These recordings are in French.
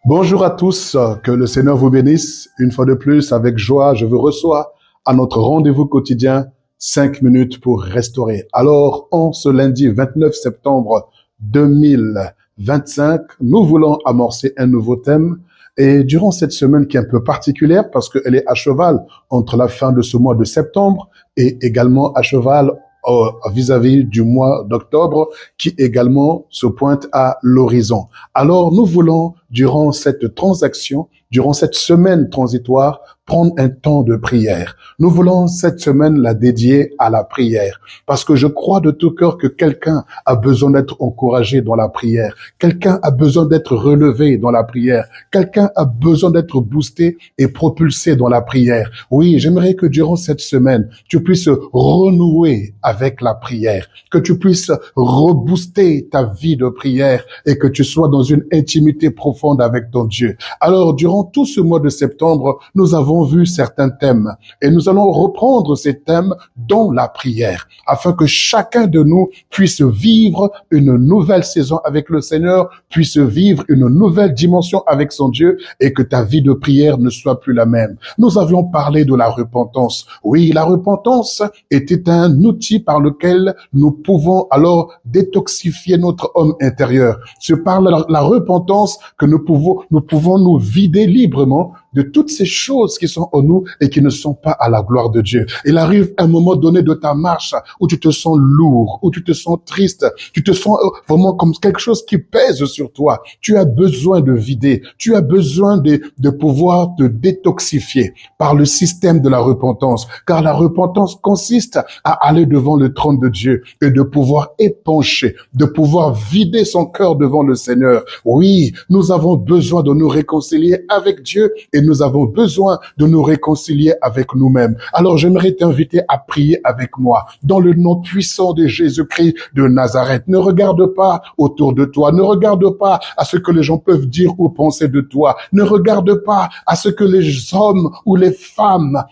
Bonjour à tous, que le Seigneur vous bénisse. Une fois de plus, avec joie, je vous reçois à notre rendez-vous quotidien, 5 minutes pour restaurer. Alors, en ce lundi 29 septembre 2025, nous voulons amorcer un nouveau thème. Et durant cette semaine qui est un peu particulière parce qu'elle est à cheval entre la fin de ce mois de septembre et également à cheval vis-à-vis du mois d'octobre qui également se pointe à l'horizon. Alors nous voulons, durant cette transaction, durant cette semaine transitoire, prendre un temps de prière. Nous voulons cette semaine la dédier à la prière parce que je crois de tout cœur que quelqu'un a besoin d'être encouragé dans la prière. Quelqu'un a besoin d'être relevé dans la prière. Quelqu'un a besoin d'être boosté et propulsé dans la prière. Oui, j'aimerais que durant cette semaine, tu puisses renouer avec la prière, que tu puisses rebooster ta vie de prière et que tu sois dans une intimité profonde avec ton Dieu. Alors, durant tout ce mois de septembre, nous avons vu certains thèmes et nous allons reprendre ces thèmes dans la prière afin que chacun de nous puisse vivre une nouvelle saison avec le Seigneur, puisse vivre une nouvelle dimension avec son Dieu et que ta vie de prière ne soit plus la même. Nous avions parlé de la repentance. Oui, la repentance était un outil par lequel nous pouvons alors détoxifier notre homme intérieur. C'est par la repentance que nous pouvons nous vider librement de toutes ces choses qui sont en nous et qui ne sont pas à la gloire de Dieu. Il arrive un moment donné de ta marche où tu te sens lourd, où tu te sens triste, tu te sens vraiment comme quelque chose qui pèse sur toi. Tu as besoin de vider, tu as besoin de pouvoir te détoxifier par le système de la repentance, car la repentance consiste à aller devant le trône de Dieu et de pouvoir épancher, de pouvoir vider son cœur devant le Seigneur. Oui, nous avons besoin de nous réconcilier avec Dieu et nous avons besoin de nous réconcilier avec nous-mêmes. Alors j'aimerais t'inviter à prier avec moi dans le nom puissant de Jésus-Christ de Nazareth. Ne regarde pas autour de toi, ne regarde pas à ce que les gens peuvent dire ou penser de toi, ne regarde pas à ce que les hommes ou les femmes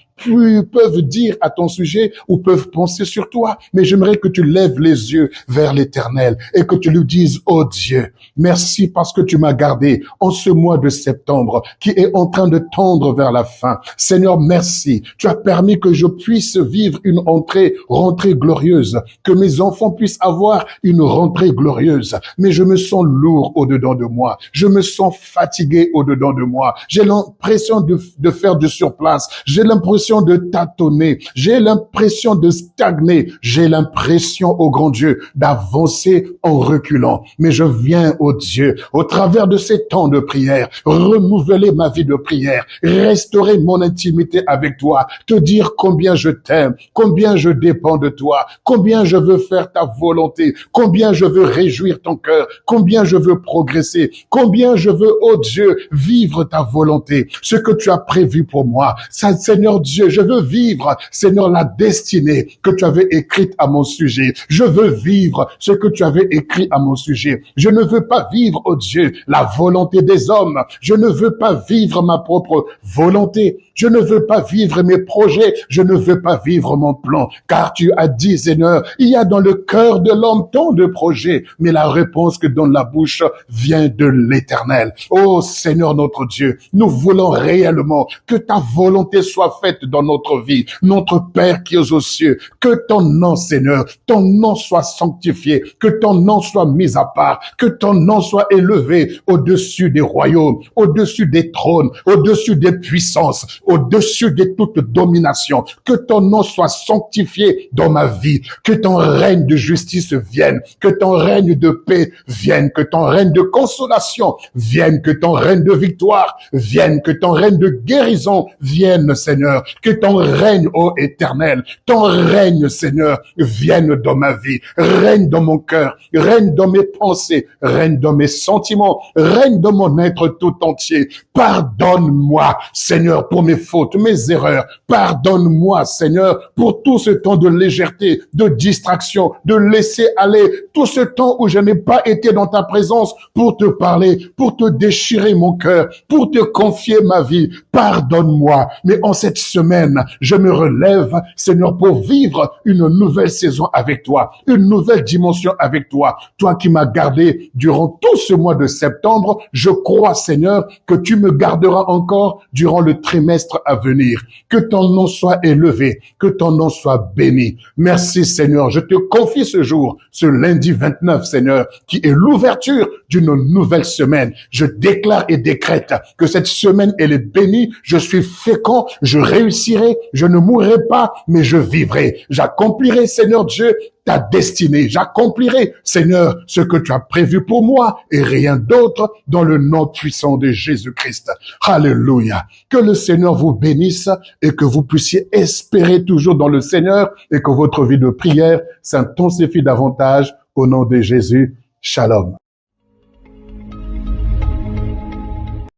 peuvent dire à ton sujet ou peuvent penser sur toi, mais j'aimerais que tu lèves les yeux vers l'Éternel et que tu lui dises: oh Dieu, merci parce que tu m'as gardé en ce mois de septembre qui est en train de tendre vers la fin. Seigneur, merci. Tu as permis que je puisse vivre une rentrée glorieuse, que mes enfants puissent avoir une rentrée glorieuse, mais je me sens lourd au-dedans de moi. Je me sens fatigué au-dedans de moi. J'ai l'impression de faire du surplace. J'ai l'impression de tâtonner, j'ai l'impression de stagner, j'ai l'impression, ô grand Dieu, d'avancer en reculant. Mais je viens, ô Dieu, au travers de ces temps de prière, renouveler ma vie de prière, restaurer mon intimité avec toi, te dire combien je t'aime, combien je dépends de toi, combien je veux faire ta volonté, combien je veux réjouir ton cœur, combien je veux progresser, combien je veux, ô Dieu, vivre ta volonté, ce que tu as prévu pour moi. Seigneur Dieu, je veux vivre, Seigneur, la destinée que tu avais écrite à mon sujet. Je veux vivre ce que tu avais écrit à mon sujet. Je ne veux pas vivre, oh Dieu, la volonté des hommes. Je ne veux pas vivre ma propre volonté. Je ne veux pas vivre mes projets. Je ne veux pas vivre mon plan. Car tu as dit, Seigneur, il y a dans le cœur de l'homme tant de projets, mais la réponse que donne la bouche vient de l'Éternel. Oh Seigneur notre Dieu, nous voulons réellement que ta volonté soit faite dans notre vie. Notre Père qui es aux cieux, que ton nom, Seigneur, ton nom soit sanctifié, que ton nom soit mis à part, que ton nom soit élevé au-dessus des royaumes, au-dessus des trônes, au-dessus des puissances, au-dessus de toute domination, que ton nom soit sanctifié dans ma vie, que ton règne de justice vienne, que ton règne de paix vienne, que ton règne de consolation vienne, que ton règne de victoire vienne, que ton règne de guérison vienne, Seigneur, que ton règne, ô Éternel, ton règne, Seigneur, vienne dans ma vie, règne dans mon cœur, règne dans mes pensées, règne dans mes sentiments, règne dans mon être tout entier. Pardonne-moi, Seigneur, pour mes fautes, mes erreurs. Pardonne-moi, Seigneur, pour tout ce temps de légèreté, de distraction, de laisser aller, tout ce temps où je n'ai pas été dans ta présence pour te parler, pour te déchirer mon cœur, pour te confier ma vie. Pardonne-moi. Mais en cette semaine, je me relève, Seigneur, pour vivre une nouvelle saison avec toi, une nouvelle dimension avec toi. Toi qui m'as gardé durant tout ce mois de septembre, je crois, Seigneur, que tu me garderas encore durant le trimestre à venir. Que ton nom soit élevé, que ton nom soit béni. Merci, Seigneur. Je te confie ce jour, ce lundi 29, Seigneur, qui est l'ouverture d'une nouvelle semaine. Je déclare et décrète que cette semaine, elle est bénie. Je suis fécond, je réussirai, je ne mourrai pas, mais je vivrai. J'accomplirai, Seigneur Dieu, ta destinée. J'accomplirai, Seigneur, ce que tu as prévu pour moi et rien d'autre dans le nom puissant de Jésus-Christ. Alléluia. Que le Seigneur vous bénisse et que vous puissiez espérer toujours dans le Seigneur et que votre vie de prière s'intensifie davantage au nom de Jésus. Shalom.